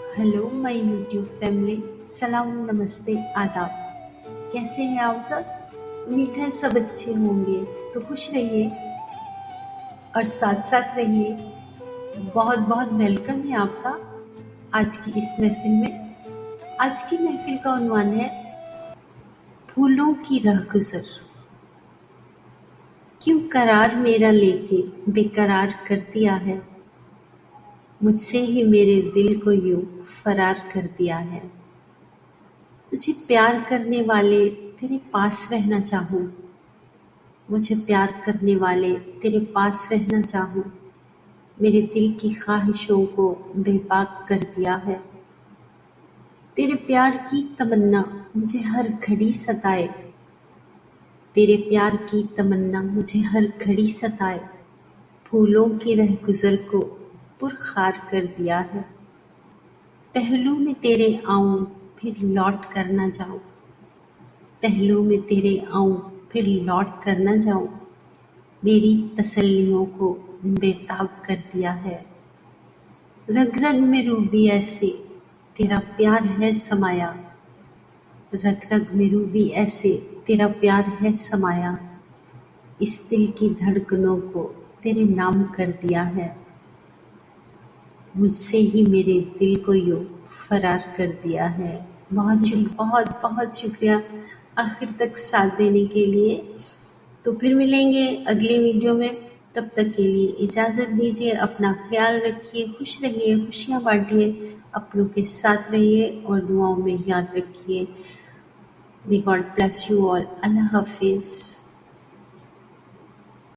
Hello my YouTube family. सलाम, नमस्ते, आदाब। कैसे हैं आप सब? उम्मीद है सब अच्छे होंगे। तो खुश रहिए और साथ साथ रहिए। बहुत बहुत वेलकम है आपका आज की इस महफिल में। आज की महफिल का उन्वान है फूलों की राहगुजर। क्यों करार मेरा लेके बेकरार कर दिया है, मुझसे ही मेरे दिल को यूं फरार कर दिया है। तुझे प्यार करने वाले तेरे पास रहना चाहूं, मुझे प्यार करने वाले तेरे पास रहना चाहूं। मेरे दिल की ख्वाहिशों को बेबाक कर दिया है। तेरे प्यार की तमन्ना मुझे हर घड़ी सताए, तेरे प्यार की तमन्ना मुझे हर घड़ी सताए। फूलों की रहगुजर को पुरखार कर दिया है। पहलू में तेरे आऊं फिर लौट कर न जाऊं, पहलू में तेरे आऊं फिर लौट कर न जाऊं। मेरी तसल्लियों को बेताब कर दिया है। रग रग में रूबी ऐसे तेरा प्यार है समाया, रग रग में रूबी ऐसे तेरा प्यार है समाया। इस दिल की धड़कनों को तेरे नाम कर दिया है। मुझसे ही मेरे दिल को यूं फरार कर दिया है। बहुत बहुत शुक्रिया आखिर तक साथ देने के लिए। तो फिर मिलेंगे अगली वीडियो में। तब तक के लिए इजाज़त दीजिए। अपना ख्याल रखिए, खुश रहिए, खुशियाँ बांटिए, अपनों के साथ रहिए और दुआओं में याद रखिए। May God bless you all. अल्लाह हाफिज़।